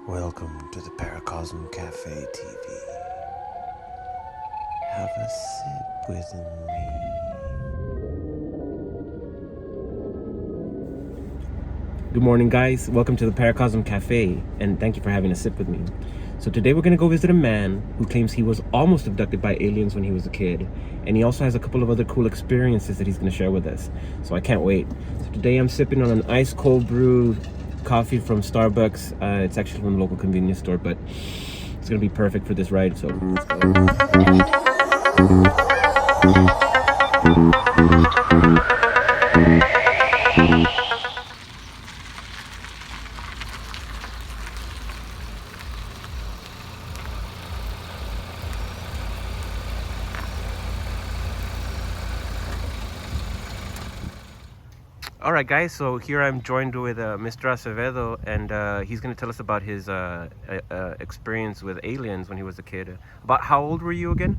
Welcome to the Paracosm Café TV. Have a sip with me. Good morning, guys. Welcome to the Paracosm Cafe, and thank you for having a sip with me. So today we're going to go visit a man who claims he was almost abducted by aliens when he was a kid, and he also has a couple of other cool experiences that he's going to share with us. So I can't wait. So today I'm sipping on an ice cold brew coffee from Starbucks. It's actually from the local convenience store, but it's going to be perfect for this ride, so let's go. All right, guys, so here I'm joined with Mr. Acevedo, and he's going to tell us about his experience with aliens when he was a kid. About how old were you again?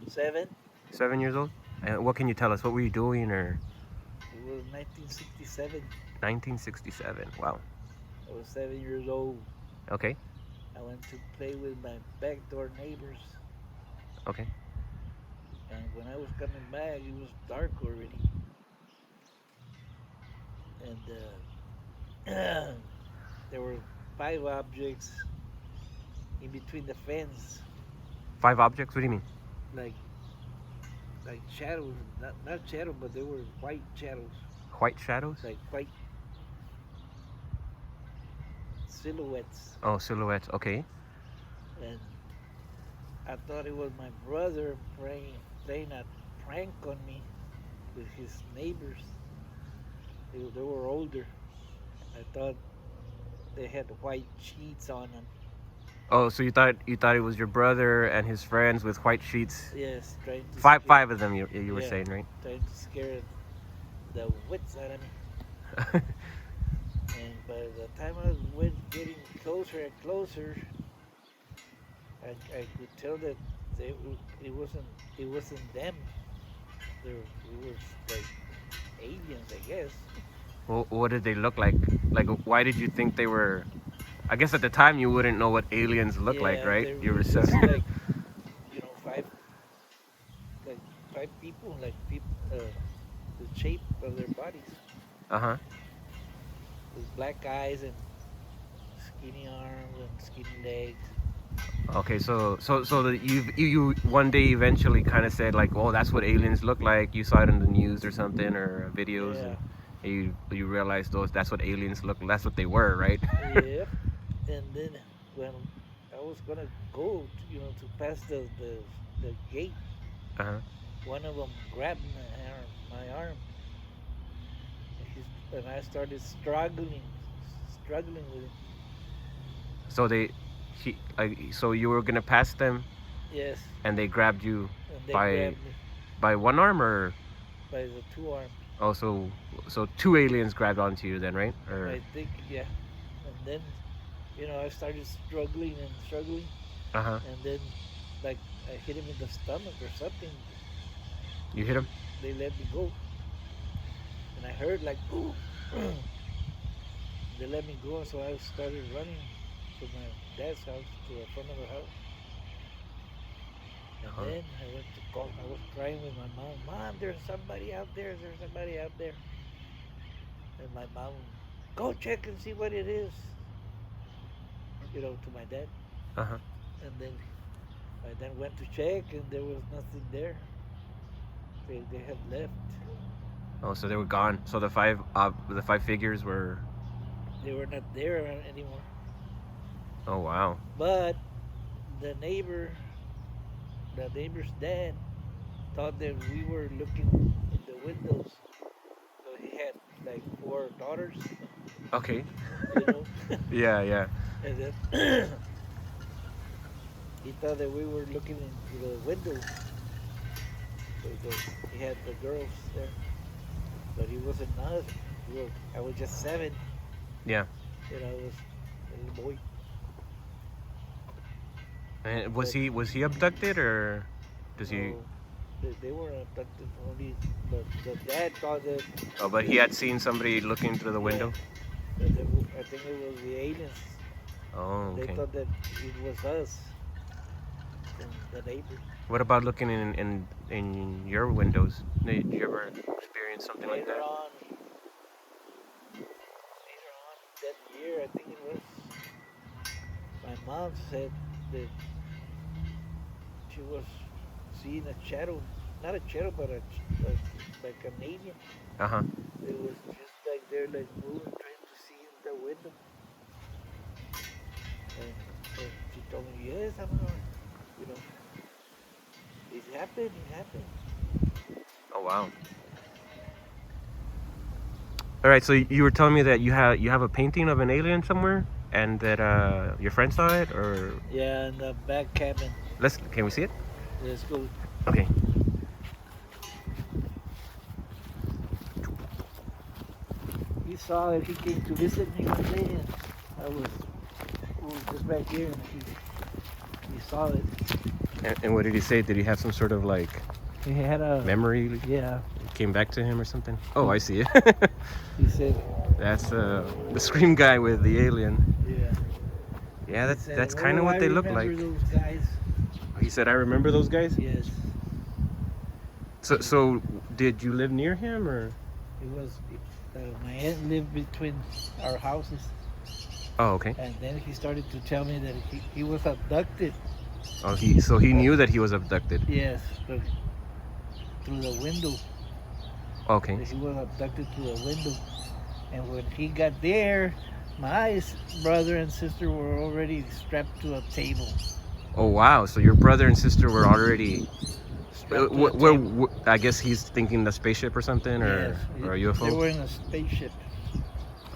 7. 7 years old? And what can you tell us? What were you doing? Or It was 1967. 1967. Wow. I was 7 years old. Okay. I went to play with my backdoor neighbors. Okay. And when I was coming back, it was dark already. And there were 5 objects in between the fence, 5 objects? What do you mean? like shadows. Not shadow, but they were white shadows, White shadows? like white silhouettes. Oh, silhouettes. Okay. And I thought it was my brother playing a prank on me with his neighbors. They were older. I thought they had white sheets on them. Oh, so you thought it was your brother and his friends with white sheets? Yes, trying to Five of them. You were Yeah. saying, right? trying to scare the wits out of me. And by the time I was getting closer and closer, I could tell that it wasn't them. It was like aliens, I guess. Well, what did they look like? Like, why did you think they were? I guess at the time you wouldn't know what aliens look like, Yeah, right? they You were were just seven. like five, like 5 people, like people, the shape of their bodies, Uh-huh. with black eyes and skinny arms and skinny legs. Okay, so that you one day eventually kind of said like, oh, that's what aliens look like. You saw it in the news or something or videos, Yeah, and you realized that's what aliens look. That's what they were, right? yep. And then when I was gonna go, to pass the gate, Uh-huh. one of them grabbed my arm, and I started struggling with him. So so you were gonna pass them, Yes, and they grabbed you and they by grabbed me one arm, or by the 2 arms. oh, so 2 aliens grabbed onto you then, right? Or I think, yeah. And then, I started struggling and struggling, uh-huh. and then, like, I hit him in the stomach or something. You hit him? They let me go, and I heard like, ooh. They let me go, so I started running to my dad's house, to the front of the house. And Uh-huh. then I went to call. I was crying with my mom. Mom, there's somebody out there. There's somebody out there. And my mom, go check and see what it is. To my dad. Uh-huh. And then I then went to check, and there was nothing there. They had left. Oh, so they were gone. So the five figures were. They were not there anymore. Oh, wow. But the neighbor's dad thought that we were looking in the windows. So he had like 4 daughters, Okay. you know. Yeah. And then he thought that we were looking into the windows. So he had the girls there, but he wasn't us. I was just 7. Yeah. I was a little boy. And was he abducted, or does he? No, they were abducted only. But the dad thought that. Oh, but he had seen somebody looking through the window. Yeah, I think it was the aliens. Oh, They okay. thought that it was us, the neighbors. What about looking in your windows? Did you ever experience something like Later that? on, that year, I think it was, my mom said that she was seeing a shadow, not a shadow, but like an alien. Uh huh. It was just like they're like moving, trying to see in the window. And she told me, yes, I'm gonna, you know, it happened, it happened. Oh wow. All right. So you were telling me that you have a painting of an alien somewhere, and that your friend saw it, or Yeah, in the back cabin. can we see it? Let's go. Okay. He saw it, he came to visit me one day, and we was just back here, and he saw it. And what did he say? Did he have some sort of like He had a, memory? yeah, Came back to him or something? Oh, I see it. he said, That's the scream guy with the alien. yeah. Yeah, He that's said, that's kind of "Oh, what I they look like. remember those guys." He said, "I remember those guys." Yes. So did you live near him or? It was, my aunt lived between our houses, Oh, okay. and then he started to tell me that he was abducted. Oh, he knew that he was abducted. Yes, but through the window. Okay. That he was abducted through the window. And when he got there, my brother and sister were already strapped to a table. Oh wow. So your brother and sister were already. Strapped to a table. I guess he's thinking the spaceship or something, Yes, or a they UFO. were in a spaceship.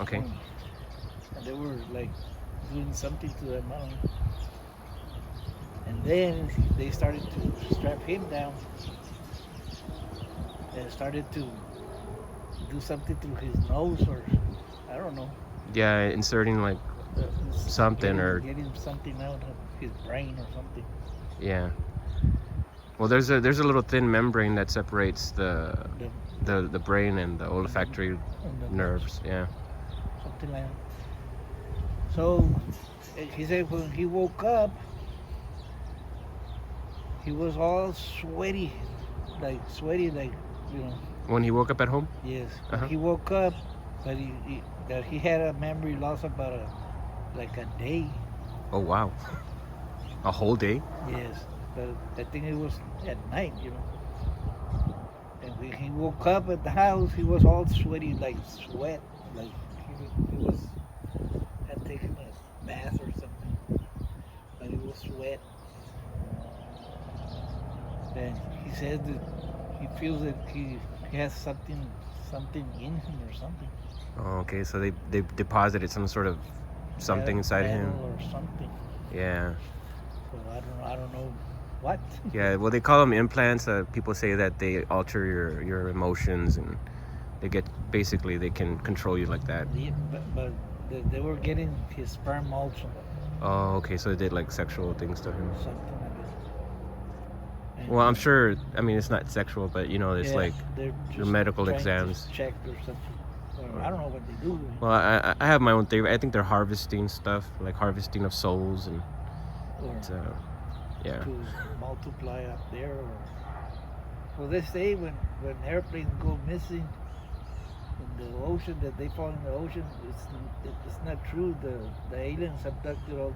Okay. And they were like doing something to their mom. And then they started to strap him down and started to do something through his nose, or I don't know. Yeah, inserting like something getting something out of his brain or something. Yeah. Well, there's a little thin membrane that separates the brain and the olfactory And the nerves. Yeah. something like that. So he said when he woke up, he was all sweaty, like you know. When he woke up at home. Yes. Uh-huh. He woke up, but he had a memory loss about a day. Oh wow. A whole day. Yes, but I think it was at night, you know. And when he woke up at the house, he was all sweaty, like sweat, like he was had taken a bath or something, but it was sweat. And he said that he feels that he has something in him or something. Oh, okay. So they deposited some sort of something inside him. Or something. Yeah. So I don't know what. Yeah. Well, they call them implants. People say that they alter your emotions, and they can control you like that. Yeah, but they were getting his sperm also. Oh, okay. So they did like sexual things to him. Something like that. And Well, I'm sure. I mean, it's not sexual, but it's like they're the medical trying exams. to check or something. Or I don't know what they do. Well, I have my own theory. I think they're harvesting stuff, like harvesting of souls, and Or yeah. to multiply up there. Well, they say when airplanes go missing in the ocean, that they fall in the ocean, it's not true. The aliens abducted all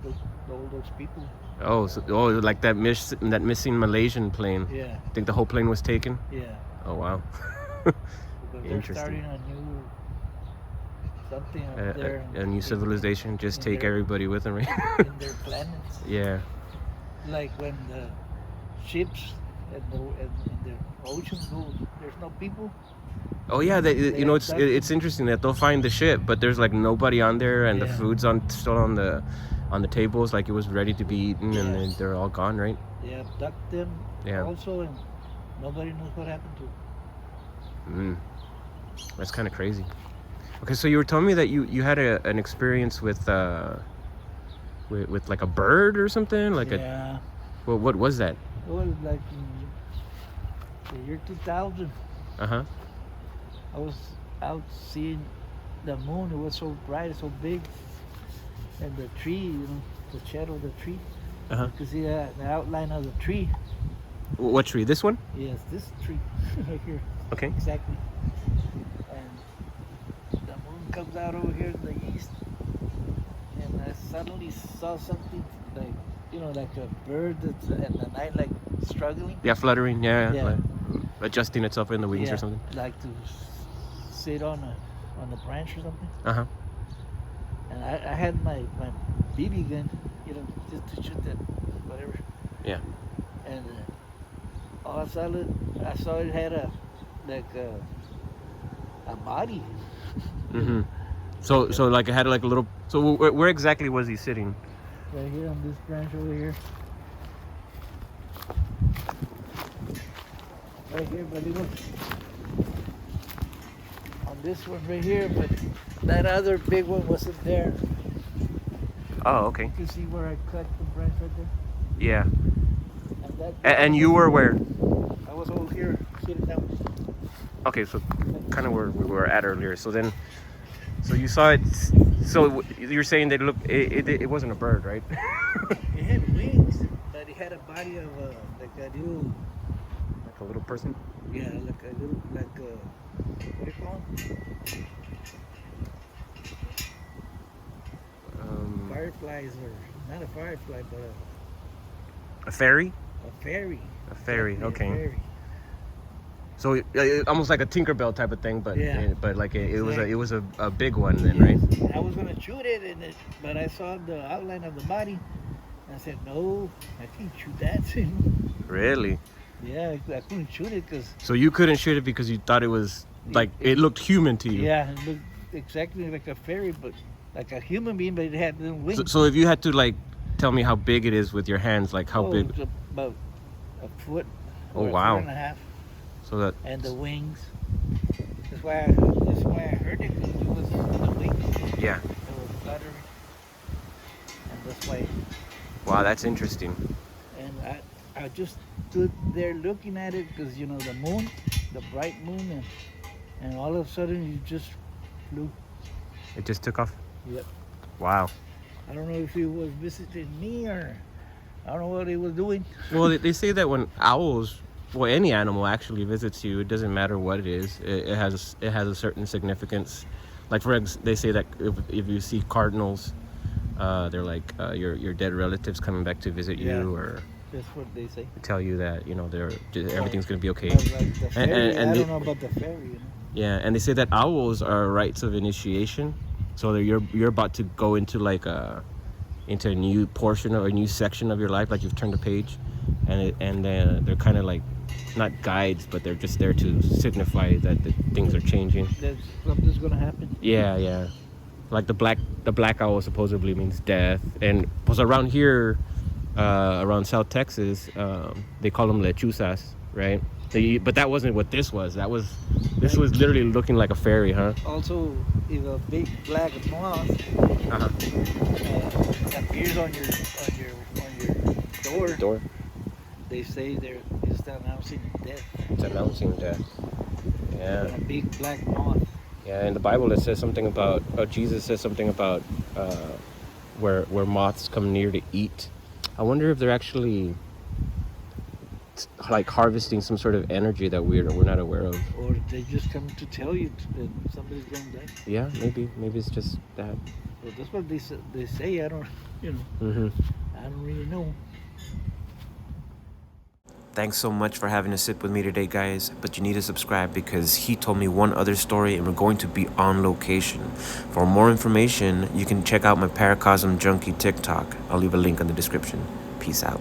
those people. Oh, like that missing Malaysian plane. Yeah. I think the whole plane was taken. Yeah. Oh wow. Because they're Interesting. starting a new something up there. A new civilization. Just take everybody with them, right? in their planets. Yeah. Like when the ships and the ocean go, there's no people. Oh yeah, it's interesting that they'll find the ship, but there's like nobody on there, and the food's still on the tables, like it was ready to be eaten, and then they're all gone, right? They abduct them also, and nobody knows what happened to them. That's kind of crazy. Okay, so you were telling me that you had an experience with like a bird or something, like well, what was that? It was like in the year 2000. Uh-huh. I was out seeing the moon. It was so bright, so big. And the tree, the shadow of the tree. Uh-huh. You can see the outline of the tree. What tree? This one? Yes, this tree right here. Okay. Exactly. And the moon comes out over here in the east, and I suddenly saw something like, like a bird that's in the night, like struggling. Yeah, fluttering. Yeah. Yeah. Like adjusting itself in the wings or something. Like to sit on a branch or something. Uh-huh. And I had my BB gun, just to shoot that whatever. Yeah. And all of a sudden, I saw it had a body. Mm-hmm. So like it had like a little. So where exactly was he sitting? Right here on this branch over here. Right here, buddy, look. On this one right here, but that other big one wasn't there. Oh, okay. You can see where I cut the branch right there. Yeah. And And you were where? I was over here, sitting down. Okay, so kind of where we were at earlier. So you saw it. So you're saying that it wasn't a bird, right? It had wings, but it had a body of like a little. Like a little person. Yeah, like a little, what do you call them? Fireflies, or not a firefly, but A fairy. a fairy. A fairy. Exactly, Okay. a fairy. So almost like a Tinkerbell type of thing, but Yeah. but like it was Exactly. a big one then, right? And I was gonna shoot it, but I saw the outline of the body. And I said, no, I can't shoot that thing. Really? Yeah, I couldn't shoot it because So you couldn't shoot it because you thought it was like it looked human to you. yeah, it looked exactly like a fairy, but like a human being, but it had little wings. So if you had to like tell me how big it is with your hands, like how big? It's about a foot. Oh, or a wow. foot and a half. So that And the wings. That's why I heard it, because it was the wings. yeah. They were fluttering. And that's why. Wow, that's interesting. And I just stood there looking at it, because the moon, the bright moon, and all of a sudden it just flew. It just took off. Yep. Wow. I don't know if it was visiting me, or I don't know what it was doing. Well, they say that when owls, well, any animal actually visits you, it doesn't matter what it is. It has a certain significance. Like they say that if you see cardinals, they're like your dead relatives coming back to visit you, Yeah. or That's what they say. tell you that everything's gonna be okay. But like the fairy, And I they- don't know about the fairy. Yeah, and they say that owls are rites of initiation. So that you're about to go into like into a new portion or a new section of your life, like you've turned a page, and they're kind of like not guides, but they're just there to signify that the things are changing. That something's gonna happen. Yeah. Like the black owl supposedly means death, and was around here, around South Texas, they call them lechuzas, right? But that wasn't what this was. This was literally looking like a fairy, huh? Also, if a big black moth Uh-huh. appears on your door, they say it's announcing death. It's announcing death. Yeah. A big black moth. Yeah, in the Bible it says something about, Jesus says something about where moths come near to eat. I wonder if they're actually like harvesting some sort of energy that we're not aware of. Or they just come to tell you that somebody's gonna die. Yeah, maybe it's just that. Well, that's what they say. I don't, Mm-hmm. I don't really know. Thanks so much for having a sip with me today, guys. But you need to subscribe because he told me one other story and we're going to be on location. For more information, you can check out my Paracosm Junkie TikTok. I'll leave a link in the description. Peace out.